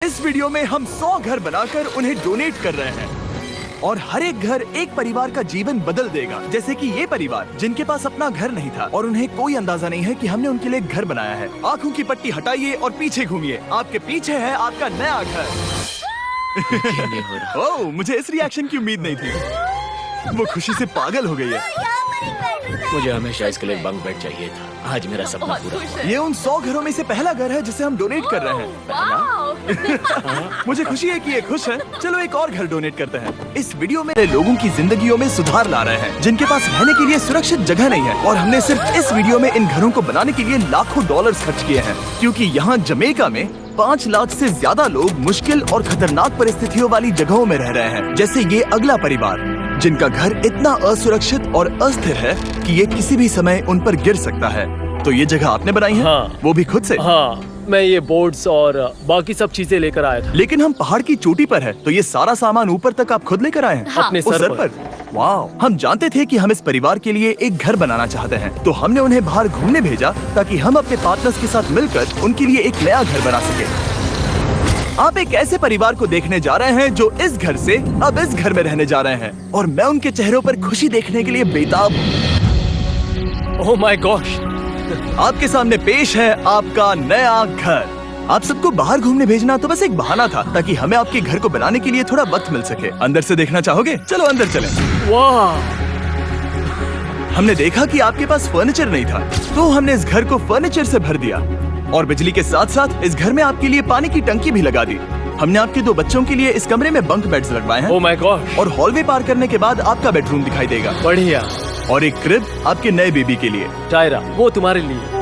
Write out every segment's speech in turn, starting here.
इस वीडियो में हम 100 घर बनाकर उन्हें डोनेट कर रहे हैं और हर एक घर एक परिवार का जीवन बदल देगा। जैसे कि ये परिवार जिनके पास अपना घर नहीं था और उन्हें कोई अंदाजा नहीं है कि हमने उनके लिए घर बनाया है। आंखों की पट्टी हटाइए और पीछे घूमिए। आपके पीछे है आपका नया घर। ओह, मुझे इस रिएक्शन की उम्मीद नहीं थी। वो खुशी से पागल हो गई है। मुझे हमेशा इसके लिए बंक बेड चाहिए था। आज मेरा सपना पूरा हुआ। ये उन 100 घरों में से पहला घर है जिसे हम डोनेट कर रहे हैं। मुझे खुशी है कि ये खुश है। चलो एक और घर डोनेट करते हैं। इस वीडियो में लोगों की जिंदगियों में सुधार ला रहे हैं जिनके पास रहने के लिए सुरक्षित जगह नहीं है, और हमने सिर्फ इस वीडियो में इन घरों को बनाने के लिए लाखों डॉलर्स खर्च किए हैं, क्योंकि यहाँ जमैका में 5 लाख से ज्यादा लोग मुश्किल और खतरनाक परिस्थितियों वाली जगहों में रह रहे हैं। जैसे ये अगला परिवार जिनका घर इतना असुरक्षित और अस्थिर है कि ये किसी भी समय उन पर गिर सकता है। तो ये जगह आपने बनाई है? हाँ। वो भी खुद से? हाँ, मैं ये बोर्ड्स और बाकी सब चीजें लेकर आया था। लेकिन हम पहाड़ की चोटी पर है, तो ये सारा सामान ऊपर तक आप खुद लेकर आए हैं? हाँ। अपने सर पर। वाह! हम जानते थे कि हम इस परिवार के लिए एक घर बनाना चाहते हैं, तो हमने उन्हें बाहर घूमने भेजा ताकि हम अपने पार्टनर्स के साथ मिलकर उनके लिए एक नया घर बना सके। आप एक ऐसे परिवार को देखने जा रहे हैं जो इस घर से अब इस घर में रहने जा रहे हैं, और मैं उनके चेहरों पर खुशी देखने के लिए बेताब हूँ। Oh my gosh! आपके सामने पेश है आपका नया घर। आप सबको बाहर घूमने भेजना तो बस एक बहाना था ताकि हमें आपके घर को बनाने के लिए थोड़ा वक्त मिल सके। अंदर से देखना चाहोगे? चलो अंदर चलें। वाह! हमने देखा कि आपके पास फर्नीचर नहीं था, तो हमने इस घर को फर्नीचर से भर दिया, और बिजली के साथ साथ इस घर में आपके लिए पानी की टंकी भी लगा दी। हमने आपके 2 बच्चों के लिए इस कमरे में बंक बेड्स लगवाए हैं। Oh my gosh! और हॉलवे पार करने के बाद आपका बेडरूम दिखाई देगा। बढ़िया। और एक क्रिब आपके नए बेबी के लिए। टायरा, वो तुम्हारे लिए।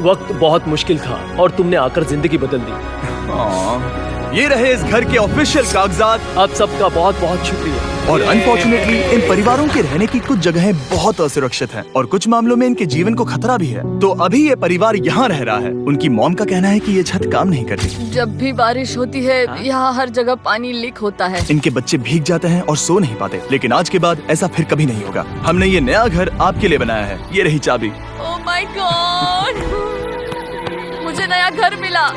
वक्त बहुत मुश्किल था और तुमने आकर जिंदगी बदल दी। ये रहे इस घर के ऑफिशियल कागजात। आप सबका बहुत बहुत शुक्रिया। और अनफॉर्चुनेटली इन परिवारों के रहने की कुछ जगहें बहुत असुरक्षित हैं और कुछ मामलों में इनके जीवन को खतरा भी है। तो अभी ये परिवार यहाँ रह रहा है। उनकी मॉम का कहना है कि ये छत काम नहीं करती। जब भी बारिश होती है यहाँ हर जगह पानी लीक होता है। इनके बच्चे भीग जाते हैं और सो नहीं पाते, लेकिन आज के बाद ऐसा फिर कभी नहीं होगा। हमने ये नया घर आपके लिए बनाया है। ये रही चाबी। Oh my God! मुझे नया घर मिला।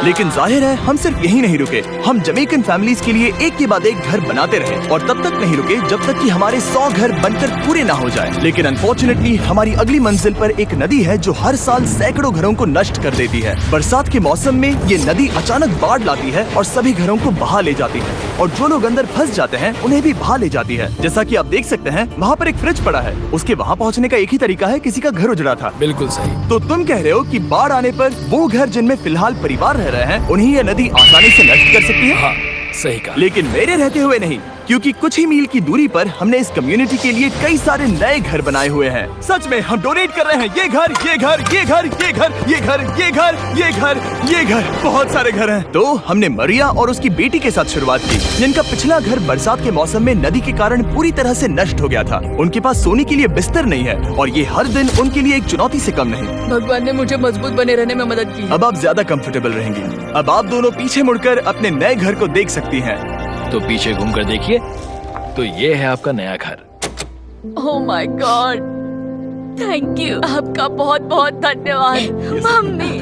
लेकिन जाहिर है हम सिर्फ यही नहीं रुके। हम जमैकन फैमिलीज के लिए एक के बाद एक घर बनाते रहे, और तब तक नहीं रुके जब तक कि हमारे 100 घर बनकर पूरे ना हो जाए। लेकिन अनफॉर्चुनेटली हमारी अगली मंजिल पर एक नदी है जो हर साल सैकड़ों घरों को नष्ट कर देती है। बरसात के मौसम में ये नदी अचानक बाढ़ लाती है और सभी घरों को बहा ले जाती है, और जो लोग अंदर फंस जाते हैं उन्हें भी बहा ले जाती है। जैसा कि आप देख सकते हैं वहाँ पर एक फ्रिज पड़ा है। उसके वहाँ पहुँचने का एक ही तरीका है, किसी का घर उजड़ा था। बिल्कुल सही। तो तुम कह रहे हो कि बाढ़ आने पर वो घर जिनमें फिलहाल परिवार रह रहे हैं उन्हें ये नदी आसानी से नष्ट कर सकती है? हाँ, सही कहा। लेकिन मेरे रहते हुए नहीं, क्योंकि कुछ ही मील की दूरी पर हमने इस कम्युनिटी के लिए कई सारे नए घर बनाए हुए हैं। सच में हम डोनेट कर रहे हैं। ये घर, ये घर, ये घर, ये घर, ये घर, ये घर, ये घर, ये घर, बहुत सारे घर हैं। तो हमने मरिया और उसकी बेटी के साथ शुरुआत की, जिनका पिछला घर बरसात के मौसम में नदी के कारण पूरी तरह से नष्ट हो गया था। उनके पास सोने के लिए बिस्तर नहीं है, और ये हर दिन उनके लिए एक चुनौती से कम नहीं। भगवान ने मुझे मजबूत बने रहने में मदद की। अब आप ज्यादा कंफर्टेबल रहेंगी। अब आप दोनों पीछे मुड़कर अपने नए घर को देख सकती हैं। तो पीछे घूमकर देखिए, तो ये है आपका नया घर। Oh my God! Thank you. आपका बहुत बहुत धन्यवाद मम्मी।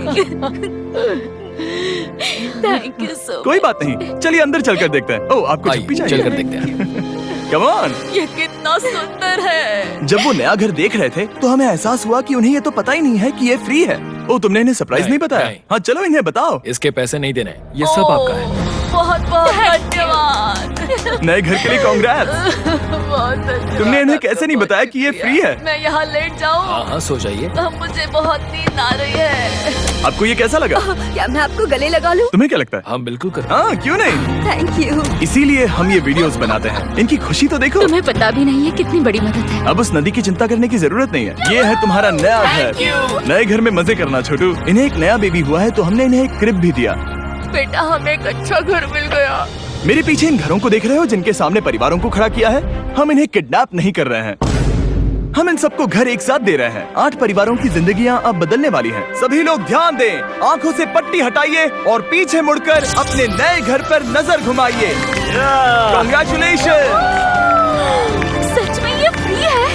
Thank you so. कोई बात नहीं, चलिए अंदर चलकर देखते हैं। ओह, आपको चुप्पी चाहिए? चलकर देखते हैं। Come on. ये कितना सुंदर है। जब वो नया घर देख रहे थे तो हमें एहसास हुआ कि उन्हें ये तो पता ही नहीं है कि ये फ्री है। ओह, तुमने इन्हें सरप्राइज नहीं बताया? नहीं। हाँ, चलो इन्हें बताओ। इसके पैसे नहीं देने, ये सब आपका है। बहुत बहुत धन्यवाद। नए घर के लिए कांग्रेट्स। बहुत धन्यवाद। तुमने इन्हें कैसे नहीं बताया कि ये फ्री है? मैं यहाँ लेट जाऊँ? हाँ हाँ, सो जाइए। मुझे बहुत नींद आ रही है। आपको ये कैसा लगा? क्या मैं आपको गले लगा लूं? तुम्हें क्या लगता है? हाँ बिल्कुल कर। हाँ, क्यों नहीं? Thank you. इसीलिए हम ये वीडियोस बनाते हैं। इनकी खुशी तो देखो। तुम्हें पता भी नहीं है कितनी बड़ी मदद है। अब उस नदी की चिंता करने की जरूरत नहीं है। ये है तुम्हारा नया घर। नए घर में मजे करना छोटू। इन्हें एक नया बेबी हुआ है, तो हमने इन्हें एक क्रिब भी दिया। बेटा, हमें एक अच्छा घर मिल गया। मेरे पीछे इन घरों को देख रहे हो जिनके सामने परिवारों को खड़ा किया है? हम इन्हें किडनैप नहीं कर रहे हैं। हम इन सबको घर एक साथ दे रहे हैं। 8 परिवारों की जिंदगियां अब बदलने वाली हैं। सभी लोग ध्यान दें, आंखों से पट्टी हटाइए और पीछे मुड़कर अपने नए घर पर नजर घुमाइए। कांग्रेचुलेशन! सच में ये फ्री है?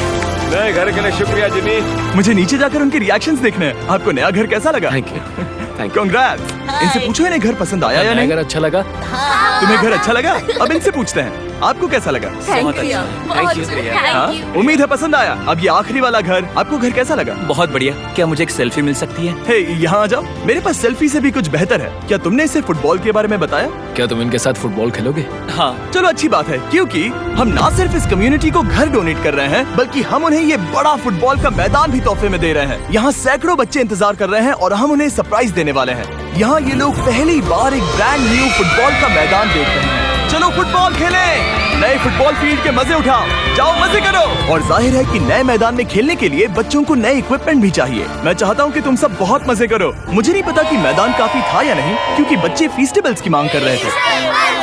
नए घर के लिए शुक्रिया जिमी। मुझे नीचे जाकर उनके रिएक्शंस देखने हैं। आपको नया घर कैसा लगा? Thank you. कांग्रेट्स। इनसे पूछो इन्हें घर पसंद आया या नहीं। अगर अच्छा लगा तुम्हें घर अच्छा लगा? अब इनसे पूछते हैं आपको कैसा लगा? थैंक यू, बहुत हाँ? Thank you. उम्मीद है पसंद आया। अब ये आखिरी वाला घर, आपको घर कैसा लगा? बहुत बढ़िया। क्या मुझे एक सेल्फी मिल सकती है? हे, यहाँ आ जाओ। मेरे पास सेल्फी से भी कुछ बेहतर है। क्या तुमने इसे फुटबॉल के बारे में बताया? क्या तुम इनके साथ फुटबॉल खेलोगे? हाँ। चलो अच्छी बात है, क्योंकि हम ना सिर्फ इस कम्युनिटी को घर डोनेट कर रहे हैं, बल्कि हम उन्हें ये बड़ा फुटबॉल का मैदान भी तोहफे में दे रहे हैं। यहाँ सैकड़ों बच्चे इंतजार कर रहे हैं और हम उन्हें सरप्राइज देने वाले हैं। यहाँ ये लोग पहली बार एक ब्रांड न्यू फुटबॉल का मैदान देख रहे हैं। चलो फुटबॉल खेलें, नए फुटबॉल फील्ड के मजे उठाओ, जाओ मजे करो। और जाहिर है कि नए मैदान में खेलने के लिए बच्चों को नए इक्विपमेंट भी चाहिए। मैं चाहता हूँ कि तुम सब बहुत मजे करो। मुझे नहीं पता कि मैदान काफी था या नहीं, क्योंकि बच्चे फीस्टेबल्स की मांग कर रहे थे।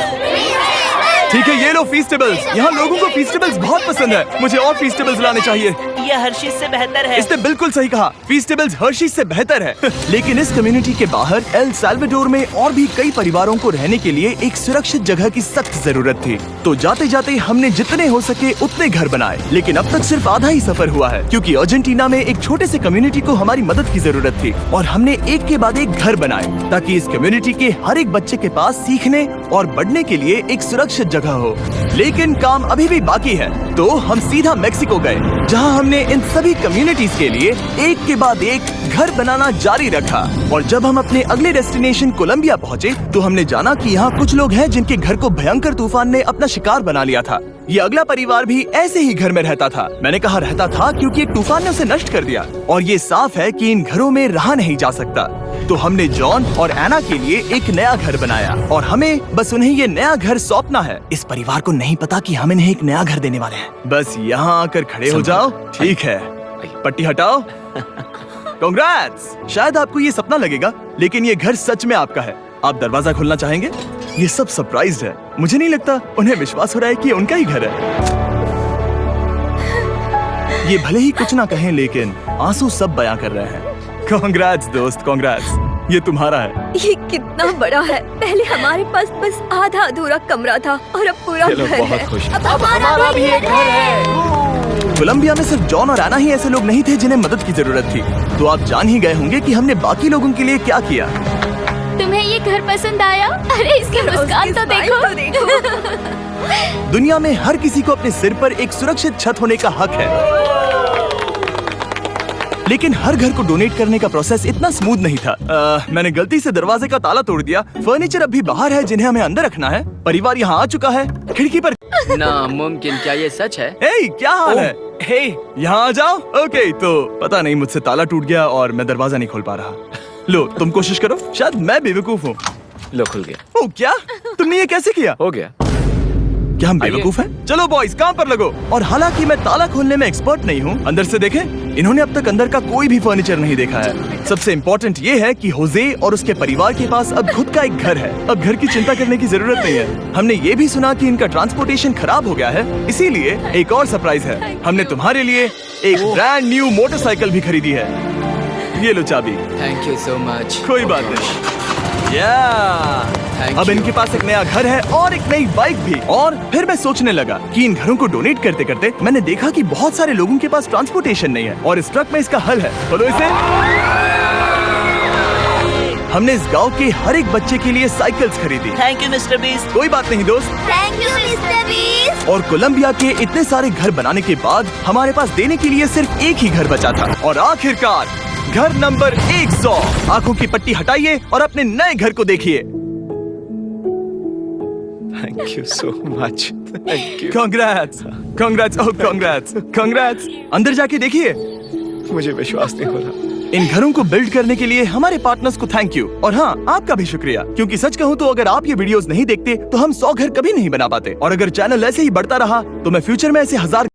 ठीक है, ये लो फीस्टेबल्स। यहाँ लोगों को फीस्टेबल्स बहुत पसंद है। मुझे और फीस्टेबल्स लाने चाहिए। ये हर्शीज से बेहतर है। इसने बिल्कुल सही कहा, फीस्टेबल्स हर्शीज से बेहतर है। लेकिन इस कम्युनिटी के बाहर एल साल्वाडोर में और भी कई परिवारों को रहने के लिए एक सुरक्षित जगह की सख्त जरूरत थी। तो जाते जाते हमने जितने हो सके उतने घर बनाए, लेकिन अब तक सिर्फ आधा ही सफर हुआ है, क्योंकि अर्जेंटीना में एक छोटे से कम्युनिटी को हमारी मदद की जरूरत थी। और हमने एक के बाद एक घर बनाए ताकि इस कम्युनिटी के हर एक बच्चे के पास सीखने और बढ़ने के लिए एक सुरक्षित जगह हो। लेकिन काम अभी भी बाकी है, तो हम सीधा मेक्सिको गए, जहां हमने इन सभी कम्युनिटीज के लिए एक के बाद एक घर बनाना जारी रखा। और जब हम अपने अगले डेस्टिनेशन कोलंबिया पहुंचे, तो हमने जाना कि यहाँ कुछ लोग हैं जिनके घर को भयंकर तूफान ने अपना शिकार बना लिया था। ये अगला परिवार भी ऐसे ही घर में रहता था। मैंने कहा रहता था क्योंकि एक तूफान ने उसे नष्ट कर दिया, और ये साफ है कि इन घरों में रहा नहीं जा सकता। तो हमने जॉन और एना के लिए एक नया घर बनाया, और हमें बस उन्हें ये नया घर सौंपना है। इस परिवार को नहीं पता कि हम इन्हें एक नया घर देने वाले हैं। बस यहाँ आकर खड़े हो जाओ। ठीक है, पट्टी हटाओ। कांग्रेट्स। शायद आपको ये सपना लगेगा, लेकिन ये घर सच में आपका है। आप दरवाजा खोलना चाहेंगे? ये सब सरप्राइज्ड है। मुझे नहीं लगता उन्हें विश्वास हो रहा है कि ये उनका ही घर है। ये भले ही कुछ ना कहें, लेकिन आंसू सब बयां कर रहे हैं। कांग्रेट्स दोस्त, कांग्रेट्स। ये तुम्हारा है। ये कितना बड़ा है। पहले हमारे पास बस आधा अधूरा कमरा था और अब पूरा ये लोग घर बहुत है। खुश हैं। अब हमारा भी एक घर है। कोलंबिया में सिर्फ जॉन और एना ही ऐसे लोग नहीं थे जिन्हें मदद की जरूरत थी। तो आप जान ही गए होंगे कि हमने बाकी लोगों के लिए क्या किया। तुम्हें ये घर पसंद आया? अरे इसकी मुस्कान तो देखो। दुनिया में हर किसी को अपने सिर पर एक सुरक्षित छत होने का हक है, लेकिन हर घर को डोनेट करने का प्रोसेस इतना स्मूथ नहीं था। मैंने गलती से दरवाजे का ताला तोड़ दिया। फर्नीचर अब भी बाहर है जिन्हें हमें अंदर रखना है। परिवार यहाँ आ चुका है। खिड़की पर नामुमकिन, क्या ये सच है? हे, क्या हाल है? हे, यहाँ आ जाओ। ओके, तो पता नहीं मुझसे ताला टूट गया और मैं दरवाजा नहीं खोल पा रहा। लो तुम कोशिश करो, शायद मैं बेवकूफ हूँ। लो खुल गया। ओ क्या? तुमने ये कैसे किया? हो गया। क्या हम बेवकूफ हैं? चलो बॉयज काम पर लगो। और हालांकि मैं ताला खोलने में एक्सपर्ट नहीं हूँ, अंदर से देखें, इन्होंने अब तक अंदर का कोई भी फर्नीचर नहीं देखा है। सबसे इम्पोर्टेंट ये है कि होजे और उसके परिवार के पास अब खुद का एक घर है। अब घर की चिंता करने की जरूरत नहीं है। हमने ये भी सुना कि इनका ट्रांसपोर्टेशन खराब हो गया है, इसीलिए एक और सरप्राइज है। हमने तुम्हारे लिए एक ब्रांड न्यू मोटरसाइकिल भी खरीदी है। ये लो चाबी। Thank you so much. कोई बात नहीं। थैंक अब यू। इनके पास एक नया घर है और एक नई बाइक भी। और फिर मैं सोचने लगा कि इन घरों को डोनेट करते करते मैंने देखा कि बहुत सारे लोगों के पास ट्रांसपोर्टेशन नहीं है, और इस ट्रक में इसका हल है। बोलो इसे। हमने इस गांव के हर एक बच्चे के लिए साइकिल्स खरीदी। Thank you mister beast. कोई बात नहीं दोस्त। Thank you mister beast. और कोलंबिया के इतने सारे घर बनाने के बाद हमारे पास देने के लिए सिर्फ एक ही घर बचा था। और आखिरकार घर नंबर 100। आंखों की पट्टी हटाइए और अपने नए घर को देखिए। Thank you so much. Thank you. Congrats, congrats, oh congrats, congrats. अंदर जाके देखिए। मुझे विश्वास नहीं हो रहा। इन घरों को बिल्ड करने के लिए हमारे पार्टनर्स को थैंक यू, और हाँ आपका भी शुक्रिया, क्योंकि सच कहूँ तो अगर आप ये वीडियोस नहीं देखते तो हम 100 घर कभी नहीं बना पाते। और अगर चैनल ऐसे ही बढ़ता रहा तो मैं फ्यूचर में ऐसे 1000